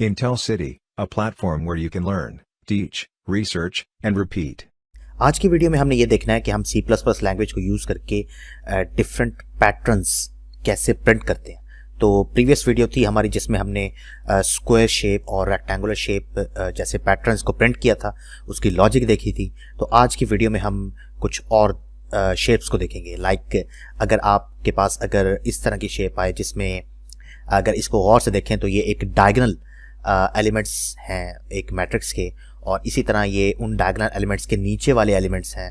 Intel City, a platform where you can learn, teach, research, and repeat. आज की video में हमने ये देखना है कि हम C++ लैंग्वेज को यूज़ करके डिफरेंट पैटर्न्स कैसे प्रिंट करते हैं। तो प्रीवियस वीडियो थी हमारी जिसमें हमने स्क्वायर शेप और रेक्टेंगुलर शेप जैसे पैटर्न्स को प्रिंट किया था, उसकी लॉजिक देखी थी। तो आज की वीडियो में हम कुछ और शेप्स को देखेंगे। लाइक अगर आपके पास अगर इस तरह की शेप आए जिसमें अगर इसको गौर से देखें तो ये एक डायगोनल एलिमेंट्स हैं एक मैट्रिक्स के, और इसी तरह ये उन डायगोनल एलिमेंट्स के नीचे वाले एलिमेंट्स हैं,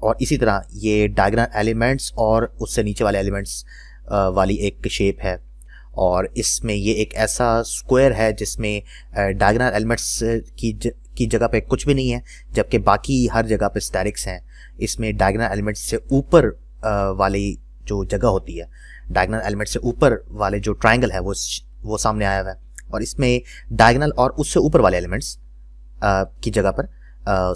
और इसी तरह ये डायगोनल एलिमेंट्स और उससे नीचे वाले एलिमेंट्स वाली एक शेप है। और इसमें ये एक ऐसा स्क्वायर है जिसमें डायगोनल एलिमेंट्स की जगह पे कुछ भी नहीं है, जबकि बाकी हर जगह पे स्टैटिक्स हैं। इसमें डायगोनल एलिमेंट्स से ऊपर वाली जो जगह होती है, डायगोनल एलिमेंट से ऊपर वाले जो ट्रायंगल है वो सामने आया हुआ है, और इसमें डायगोनल और उससे ऊपर वाले एलिमेंट्स की जगह पर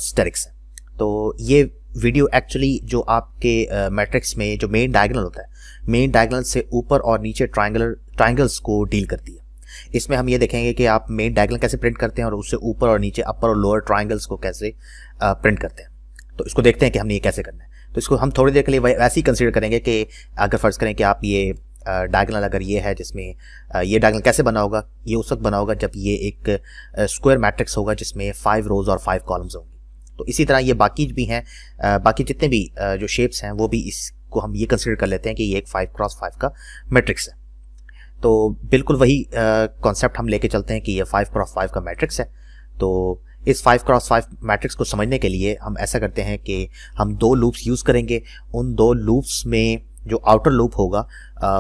स्टैटिक्स है। तो ये वीडियो एक्चुअली जो आपके मैट्रिक्स में जो मेन डायगोनल होता है, मेन डायगोनल से ऊपर और नीचे ट्रायंगल्स को डील करती है। इसमें हम ये देखेंगे कि आप मेन डायगोनल कैसे प्रिंट करते हैं और उससे ऊपर और नीचे अपर और लोअर ट्रायंगल्स को कैसे प्रिंट करते हैं। तो इसको देखते हैं कि हमने ये कैसे करना है। तो इसको हम थोड़ी देर के लिए वैसे ही कंसीडर करेंगे कि अगर फर्ज करें कि आप ये डायगोनल अगर ये है जिसमें ये डायगोनल कैसे बना होगा, ये उस वक्त बना होगा जब ये एक स्क्वायर मैट्रिक्स होगा जिसमें 5 रोज और 5 कॉलम्स होंगी। तो इसी तरह ये बाकी भी हैं, बाकी जितने भी जो शेप्स हैं वो भी इसको हम ये कंसीडर कर लेते हैं कि ये एक 5x5 का मैट्रिक्स है। तो बिल्कुल वही कॉन्सेप्ट हम लेके चलते हैं कि ये 5x5 का मैट्रिक्स है। तो इस 5x5 मैट्रिक्स को समझने के लिए हम ऐसा करते हैं कि हम 2 लूप्स यूज़ करेंगे। उन 2 लूप्स में जो आउटर लूप होगा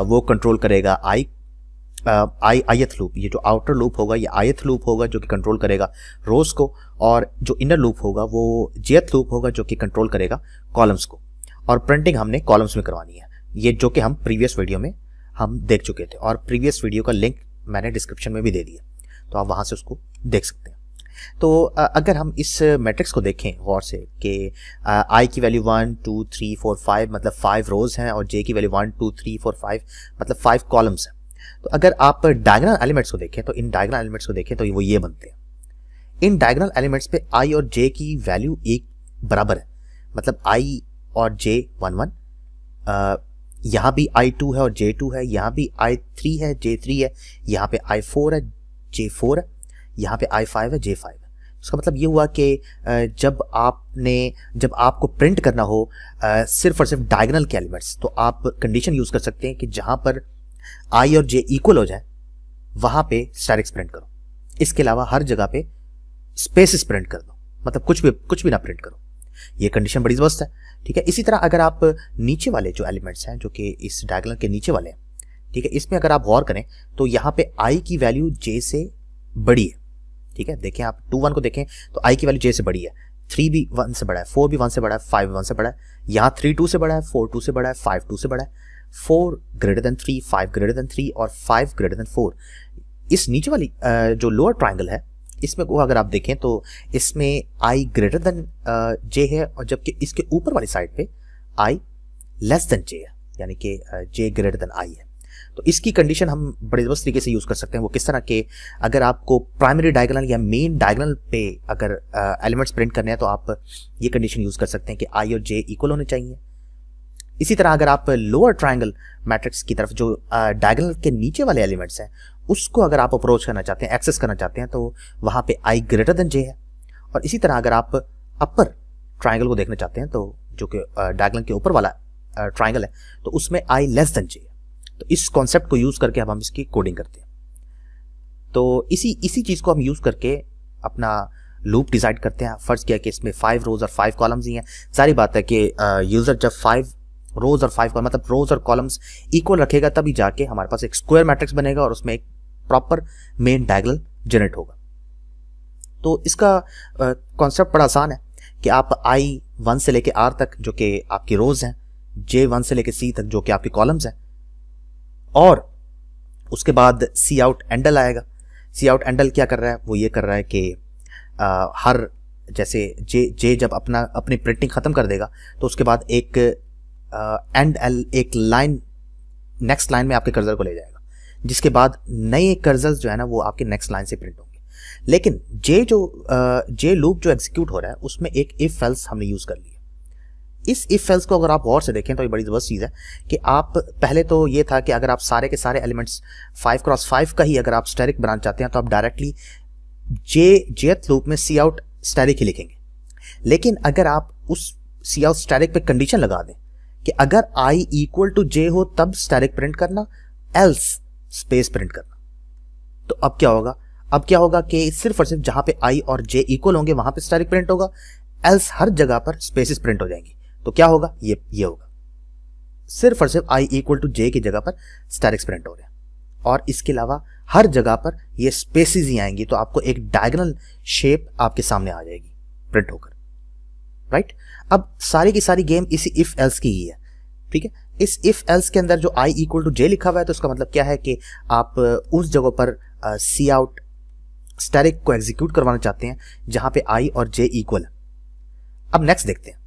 वो कंट्रोल करेगा ith लूप। ये जो आउटर लूप होगा ये ith लूप होगा जो कि कंट्रोल करेगा रोज को, और जो इनर लूप होगा वो jth लूप होगा जो कि कंट्रोल करेगा कॉलम्स को। और प्रिंटिंग हमने कॉलम्स में करवानी है, ये जो कि हम प्रीवियस वीडियो में हम देख चुके थे, और प्रीवियस वीडियो का लिंक मैंने डिस्क्रिप्शन में भी दे दिया, तो आप वहाँ से उसको देख सकते हैं। तो अगर हम इस मैट्रिक्स को देखें गौर से कि i की वैल्यू 1 2 3 4 5 मतलब 5 रोज हैं, और j की वैल्यू 1 2 3 4 5 मतलब 5 कॉलम्स हैं। तो अगर आप डायगोनल एलिमेंट्स को देखें तो इन डायगोनल एलिमेंट्स को देखें तो वो ये बनते हैं। इन डायगोनल एलिमेंट्स पे i और j की वैल्यू एक बराबर है, मतलब i और j 1 1, यहाँ भी i2 है और j2 है, यहाँ भी i3 है j3 है, यहाँ पे i4 है j4 है, यहाँ पे i5 है j5 है। इसका मतलब ये हुआ कि जब आपको प्रिंट करना हो सिर्फ और सिर्फ डायगोनल के एलिमेंट्स, तो आप कंडीशन यूज़ कर सकते हैं कि जहाँ पर i और j इक्वल हो जाए वहाँ पे स्टैटिक्स प्रिंट करो। इसके अलावा हर जगह पे स्पेसिस प्रिंट कर दो, मतलब कुछ भी ना प्रिंट करो। ये कंडीशन बड़ी ज़बरदस्त है, ठीक है। इसी तरह अगर आप नीचे वाले जो एलिमेंट्स हैं जो कि इस डायगोनल के नीचे वाले हैं, ठीक है, इसमें अगर आप गौर करें तो यहाँ पे i की वैल्यू j से बड़ी है, ठीक है। देखें आप 2 1 को देखें तो i की वैल्यू j से बड़ी है, 3 भी 1 से बड़ा है, 4 भी 1 से बड़ा है, 5 भी 1 से बड़ा है, यहाँ 3 2 से बड़ा है, 4 2 से बड़ा है, 5 2 से बड़ा है, 4 ग्रेटर देन 3, 5 ग्रेटर देन 3 और 5 ग्रेटर देन 4। इस नीचे वाली जो लोअर ट्रायंगल है इसमें को अगर आप देखें तो इसमें i ग्रेटर देन j है, और जबकि इसके ऊपर वाली साइड पे i लेस देन j है, यानी कि j ग्रेटर देन i है। तो इसकी कंडीशन हम बड़े ज़बरदस्त तरीके से यूज़ कर सकते हैं। वो किस तरह के, अगर आपको प्राइमरी डायगोनल या मेन डायगोनल पे अगर एलिमेंट्स प्रिंट करने हैं तो आप ये कंडीशन यूज़ कर सकते हैं कि i और j इक्वल होने चाहिए। इसी तरह अगर आप लोअर ट्रायंगल मैट्रिक्स की तरफ जो डायगोनल के नीचे वाले एलिमेंट्स हैं उसको अगर आप अप्रोच करना चाहते हैं, एक्सेस करना चाहते हैं, तो वहाँ पे i ग्रेटर देन j है। और इसी तरह अगर आप अपर ट्रायंगल को देखना चाहते हैं, तो जो कि डायगोनल के ऊपर वाला ट्रायंगल है, तो उसमें i लेस देन j है। तो इस कॉन्सेप्ट को यूज़ करके अब हम इसकी कोडिंग करते हैं। तो इसी चीज़ को हम यूज़ करके अपना लूप डिसाइड करते हैं। फर्ज किया कि इसमें 5 रोज और 5 कॉलम्स ही हैं। सारी बात है कि यूज़र जब 5 रोज और 5 मतलब रोज और कॉलम्स इक्वल रखेगा तभी जाके हमारे पास एक स्क्वायर मैट्रिक्स बनेगा और उसमें एक प्रॉपर मेन डायगोनल जनरेट होगा। तो इसका कॉन्सेप्ट बड़ा आसान है कि आप i 1 से लेके r तक जो कि आपकी रोज हैं, j 1 से लेके c तक जो कि आपकी कॉलम्स हैं, और उसके बाद सी आउट एंडल आएगा। सी आउट एंडल क्या कर रहा है, वो ये कर रहा है कि हर जैसे जे जब अपनी प्रिंटिंग ख़त्म कर देगा तो उसके बाद एक एंड एल एक लाइन नेक्स्ट लाइन में आपके कर्सर को ले जाएगा। जिसके बाद नए कर्सर्स जो है ना वो आपके नेक्स्ट लाइन से प्रिंट होंगे। लेकिन जे लूप जो एग्जीक्यूट हो रहा है उसमें एक इफ एल्स हमने यूज कर लिया। इस इफ एल्स को अगर आप गौर से देखें तो ये बड़ी जबरदस्त चीज़ है कि आप पहले तो ये था कि अगर आप सारे के सारे एलिमेंट्स 5x5 का ही अगर आप स्टैटिक बनाना चाहते हैं तो आप डायरेक्टली जेथ लूप में सी आउट स्टैटिक ही लिखेंगे। लेकिन अगर आप उस सी आउट स्टैटिक पे कंडीशन लगा दें कि अगर i इक्वल टू जे हो तब स्टैटिक प्रिंट करना, एल्स स्पेस प्रिंट करना, तो अब क्या होगा? अब क्या होगा कि सिर्फ और सिर्फ जहां पे i और j इक्वल होंगे वहां पे स्टैटिक प्रिंट होगा, एल्स हर जगह पर स्पेसेस प्रिंट हो जाएंगी। तो क्या होगा? ये होगा, सिर्फ और सिर्फ i इक्वल टू जे की जगह पर स्टैटिक्स प्रिंट हो रहे हैं और इसके अलावा हर जगह पर ये स्पेसेस ही आएंगी। तो आपको एक डायगोनल शेप आपके सामने आ जाएगी प्रिंट होकर, राइट? अब सारी की सारी गेम इसी इफ एल्स की ही है, ठीक है? इस इफ एल्स के अंदर जो i इक्वल टू जे लिखा हुआ है तो उसका मतलब क्या है कि आप उस जगह पर सी आउट स्टैटिक को एग्जीक्यूट करवाना चाहते हैं जहां पे i और j इक्वल है। अब नेक्स्ट देखते हैं,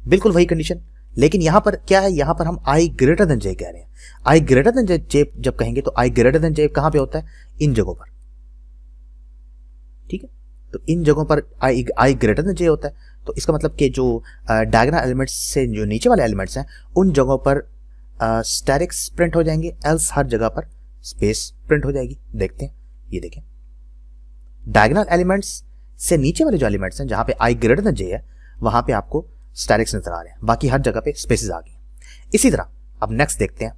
बिल्कुल वही कंडीशन, लेकिन यहां पर क्या है? यहां पर हम i ग्रेटर देन j कह रहे हैं। i ग्रेटर देन j जब कहेंगे तो i ग्रेटर देन j कहां पे होता है? इन जगहों पर, ठीक है? तो इन जगहों पर i ग्रेटर देन j होता है। तो इसका मतलब कि जो डायगोनल एलिमेंट्स से जो नीचे वाले एलिमेंट्स हैं उन जगहों पर स्टैटिक्स प्रिंट हो जाएंगे, एल्स हर जगह पर स्पेस प्रिंट हो जाएगी। देखते हैं, ये देखें, डायगोनल एलिमेंट्स से नीचे वाले जो एलिमेंट्स हैं जहां पे i ग्रेटर देन j है वहां पे आपको स्टैटिक्स नजर आ रहे हैं, बाकी हर जगह पे स्पेसेस आ गए। इसी तरह अब नेक्स्ट देखते हैं,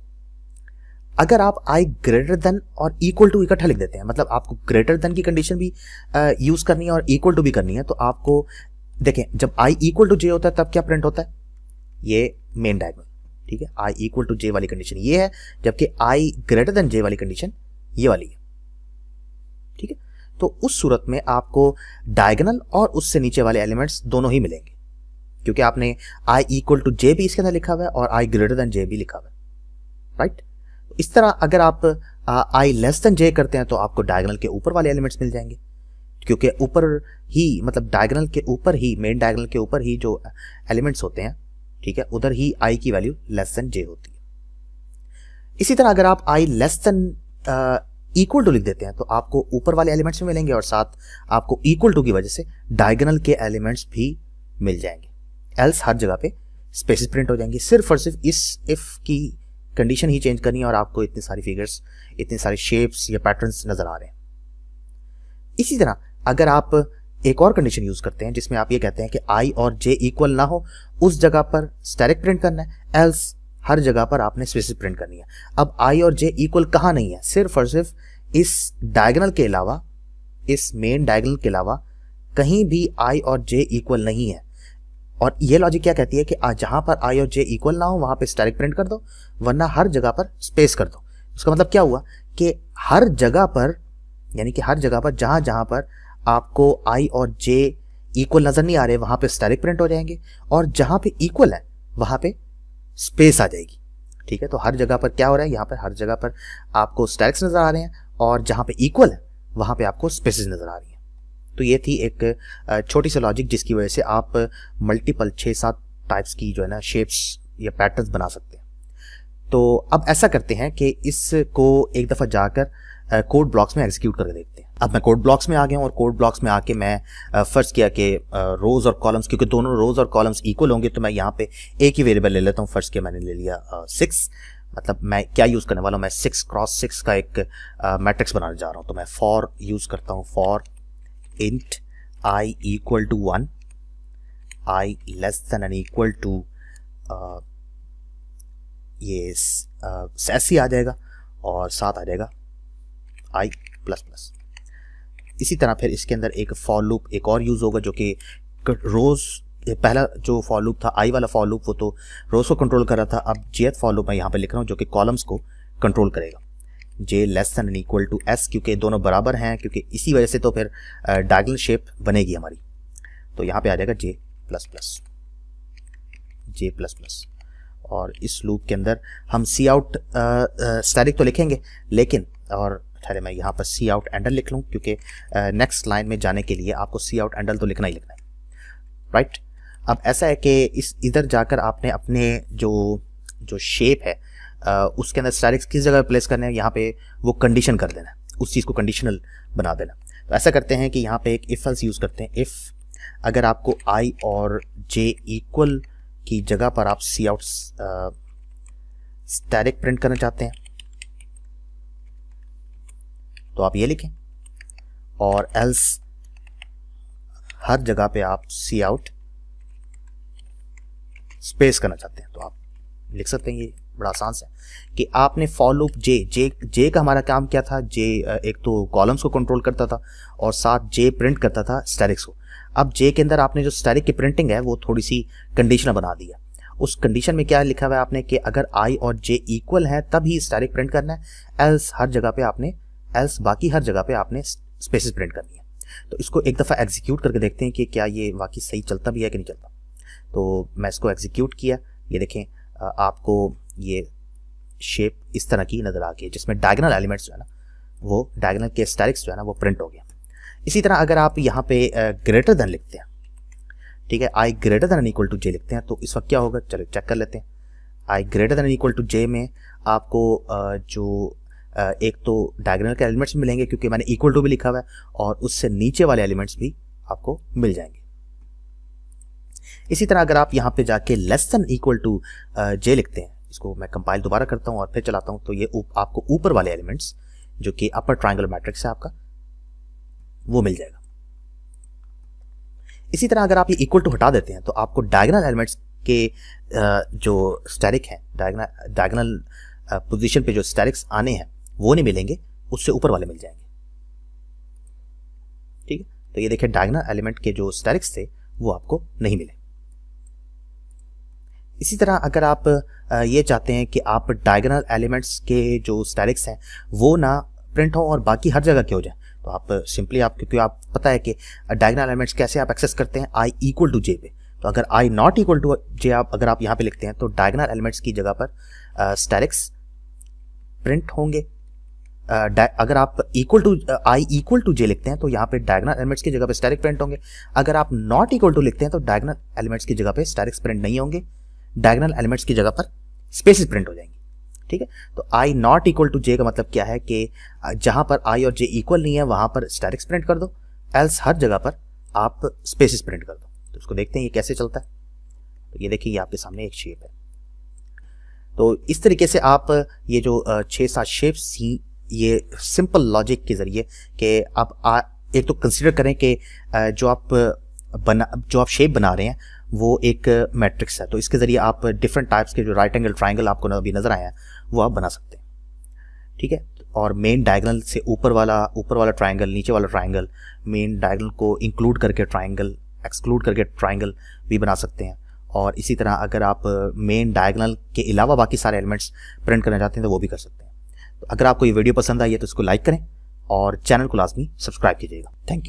अगर आप i ग्रेटर देन और इक्वल टू इकट्ठा लिख देते हैं, मतलब आपको ग्रेटर देन की कंडीशन भी यूज करनी है और इक्वल टू भी करनी है, तो आपको देखें जब i इक्वल टू j होता है तब क्या प्रिंट होता है? ये मेन डायगोनल, ठीक है? i इक्वल टू j वाली कंडीशन ये है, जबकि i ग्रेटर देन j वाली कंडीशन ये वाली है, ठीक है? तो उस सूरत में आपको डायगोनल और उससे नीचे वाले एलिमेंट्स दोनों ही मिलेंगे, क्योंकि आपने i इक्वल टू j भी इसके अंदर लिखा हुआ है और i ग्रेटर देन j भी लिखा हुआ है, राइट? इस तरह अगर आप i लेस देन j करते हैं तो आपको डायगोनल के ऊपर वाले एलिमेंट्स मिल जाएंगे, क्योंकि ऊपर ही मतलब डायगोनल के ऊपर ही, मेन डायगोनल के ऊपर ही जो एलिमेंट्स होते हैं, ठीक है, उधर ही i की वैल्यू लेस देन j होती है। इसी तरह अगर आप i less than equal to लिख देते हैं तो आपको ऊपर वाले एलिमेंट्स भी मिलेंगे और साथ आपको इक्वल टू की वजह से डायगोनल के एलिमेंट्स भी मिल जाएंगे, एल्स हर जगह पे स्पेसेस प्रिंट हो जाएंगी। सिर्फ और सिर्फ इस इफ की कंडीशन ही चेंज करनी है और आपको इतनी सारी फिगर्स, इतनी सारी शेप्स या पैटर्न्स नजर आ रहे हैं। इसी तरह अगर आप एक और कंडीशन यूज करते हैं जिसमें आप ये कहते हैं कि i और j इक्वल ना हो, उस जगह पर स्टैटिक प्रिंट करना है, एल्स हर जगह पर आपने स्पेसेस प्रिंट करनी है। अब i और j इक्वल कहां नहीं है? सिर्फ और सिर्फ इस डायगोनल के अलावा, इस मेन डायगोनल के अलावा कहीं भी i और j इक्वल नहीं है। और ये लॉजिक क्या कहती है कि जहां पर i और j इक्वल ना हो वहां पे स्टैटिक प्रिंट कर दो, वरना हर जगह पर स्पेस कर दो। उसका मतलब क्या हुआ कि हर जगह पर, यानी कि हर जगह पर जहां जहां पर आपको i और j इक्वल नजर नहीं आ रहे वहां पे स्टैटिक प्रिंट हो जाएंगे और जहां पे इक्वल है वहां पे स्पेस आ जाएगी, ठीक है? तो हर जगह पर क्या हो रहा है? यहाँ पर हर जगह पर आपको स्टैटिक्स नजर आ रहे हैं और जहां पे इक्वल है वहां पे आपको स्पेसेस नजर आ रही हैं। तो ये थी एक छोटी सी लॉजिक जिसकी वजह से आप मल्टीपल 6-7 टाइप्स की जो है ना शेप्स या पैटर्न्स बना सकते हैं। तो अब ऐसा करते हैं कि इसको एक दफ़ा जाकर कोड ब्लॉक्स में एग्जीक्यूट करके देखते हैं। अब मैं कोड ब्लॉक्स में आ गया हूँ और कोड ब्लॉक्स में आके मैं फर्स्ट किया कि रोज और कॉलम्स, क्योंकि दोनों रोज और कॉलम्स इक्वल होंगे तो मैं यहाँ पे एक ही वेरिएबल ले लेता हूँ। फर्स्ट किया मैंने ले लिया 6, मतलब मैं क्या यूज़ करने वाला हूँ, मैं 6x6 का एक मैट्रिक्स बनाने जा रहा हूँ। तो मैं फॉर यूज़ करता हूँ, for int i equal to 1, i less than and equal to ये ऐसे आ जाएगा और साथ आ जाएगा i प्लस प्लस। इसी तरह फिर इसके अंदर एक फॉर लूप एक और यूज़ होगा जो कि रोज़, पहला जो फॉर लूप था i वाला फॉर लूप वो तो रोज़ को कंट्रोल कर रहा था। अब jth फॉर लूप मैं यहाँ पे लिख रहा हूँ जो कि कॉलम्स को कंट्रोल करेगा, j less than and equal to s, क्योंकि दोनों बराबर हैं, क्योंकि इसी वजह से तो फिर डायगोनल शेप बनेगी हमारी। तो यहाँ पे आ जाएगा j plus plus, j plus plus. और इस लूप के अंदर हम सी आउट स्टैटिक तो लिखेंगे, लेकिन और ठहरे मैं यहाँ पर सी आउट एंडल लिख लूँ, क्योंकि नेक्स्ट लाइन में जाने के लिए आपको सी आउट एंडल तो लिखना ही लिखना है, राइट? अब ऐसा है कि इस इधर जाकर आपने अपने जो शेप है उसके अंदर स्टैटिक्स किस जगह प्लेस करना है, यहाँ पे वो कंडीशन कर देना है, उस चीज़ को कंडीशनल बना देना। तो ऐसा करते हैं कि यहाँ पे एक इफ एल्स यूज़ करते हैं। इफ़ अगर आपको i और j इक्वल की जगह पर आप सी आउट स्टैटिक प्रिंट करना चाहते हैं तो आप ये लिखें, और एल्स हर जगह पे आप सी आउट स्पेस करना चाहते हैं तो आप लिख सकते हैं। ये बड़ा आसान से कि आपने फॉर लूप जे का हमारा काम क्या था, जे एक तो कॉलम्स को कंट्रोल करता था और साथ जे प्रिंट करता था स्टैटिक्स को। अब जे के अंदर आपने जो स्टैटिक की प्रिंटिंग है वो थोड़ी सी कंडीशनल बना दी है। उस कंडीशन में क्या लिखा हुआ है आपने कि अगर i और j इक्वल है तब ही स्टैटिक प्रिंट करना है, एल्स बाकी हर जगह पे आपने स्पेसेस प्रिंट करनी है। तो इसको एक दफ़ा एग्जीक्यूट करके देखते हैं कि क्या ये वाकई सही चलता भी है कि नहीं चलता। तो मैं इसको एग्जीक्यूट किया, ये देखें आपको ये शेप इस तरह की नज़र आ गई है जिसमें डायगोनल एलिमेंट्स जो है ना, वो डायगोनल के स्टैटिक्स जो है ना वो प्रिंट हो गया। इसी तरह अगर आप यहाँ पे ग्रेटर देन लिखते हैं, ठीक है, i greater than equal to j लिखते हैं तो इस वक्त क्या होगा, चलो चेक कर लेते हैं। i greater than equal to j में आपको जो एक तो डायगोनल के एलिमेंट्स मिलेंगे क्योंकि मैंने इक्वल टू भी लिखा हुआ है, और उससे नीचे वाले एलिमेंट्स भी आपको मिल जाएंगे। इसी तरह अगर आप यहाँ पे जाके less than equal to j लिखते हैं, इसको मैं कंपाइल दोबारा करता हूँ और फिर चलाता हूँ, तो ये आपको ऊपर वाले एलिमेंट्स जो कि अपर ट्रायंगल मैट्रिक्स है आपका वो मिल जाएगा। इसी तरह अगर आप ये इक्वल टू हटा देते हैं तो आपको डायगोनल एलिमेंट्स के जो स्टैटिक हैं, डायगोनल पोजीशन पे जो स्टैटिक्स आने हैं वो नहीं मिलेंगे, उससे ऊपर वाले मिल जाएंगे। ठीक है, तो ये देखिए डायगोनल एलिमेंट के जो स्टैटिक्स थे वो आपको नहीं मिले। इसी तरह अगर आप ये चाहते हैं कि आप डायगोनल एलिमेंट्स के जो स्टैटिक्स हैं वो ना प्रिंट हो और बाकी हर जगह के हो जाए, तो आप सिंपली क्योंकि आप पता है कि डायगोनल एलिमेंट्स कैसे आप एक्सेस करते हैं, i इक्वल टू j पे। तो अगर i not equal to j अगर आप यहाँ पे लिखते हैं तो डायगोनल एलिमेंट्स की जगह पर स्टैटिक्स प्रिंट होंगे। अगर आप i इक्वल टू j लिखते हैं तो यहाँ पे डायगोनल एलिमेंट्स की जगह पे स्टैटिक प्रिंट होंगे। अगर आप नॉट इक्वल टू लिखते हैं तो डायगोनल एलिमेंट्स की जगह पे स्टैटिक्स प्रिंट नहीं होंगे, डायगोनल एलिमेंट्स की जगह पर स्पेसेस प्रिंट हो जाएंगी। ठीक है, तो i not equal to j का मतलब क्या है कि जहां पर i और j इक्वल नहीं है वहां पर स्टैटिक्स प्रिंट कर दो, एल्स हर जगह पर आप स्पेसेस प्रिंट कर दो। तो इसको देखते हैं ये कैसे चलता है। तो ये देखिए ये आपके सामने एक शेप है। तो इस तरीके से आप ये जो 6-7 शेप्स थी, ये सिंपल लॉजिक के जरिए कि आप एक तो कंसिडर करें कि जो आप शेप बना रहे हैं वो एक मैट्रिक्स है, तो इसके ज़रिए आप डिफरेंट टाइप्स के जो राइट एंगल ट्रायंगल आपको अभी नज़र आया है वो आप बना सकते हैं। ठीक है, और मेन डायगोनल से ऊपर वाला ट्रायंगल, नीचे वाला ट्रायंगल, मेन डायगोनल को इंक्लूड करके ट्रायंगल, एक्सक्लूड करके ट्रायंगल भी बना सकते हैं। और इसी तरह अगर आप मेन डायगोनल के अलावा बाकी सारे एलिमेंट्स प्रिंट करना चाहते हैं तो वो भी कर सकते हैं। तो अगर आपको ये वीडियो पसंद आई है तो इसको लाइक करें और चैनल को लाजमी सब्सक्राइब कीजिएगा। Thank you.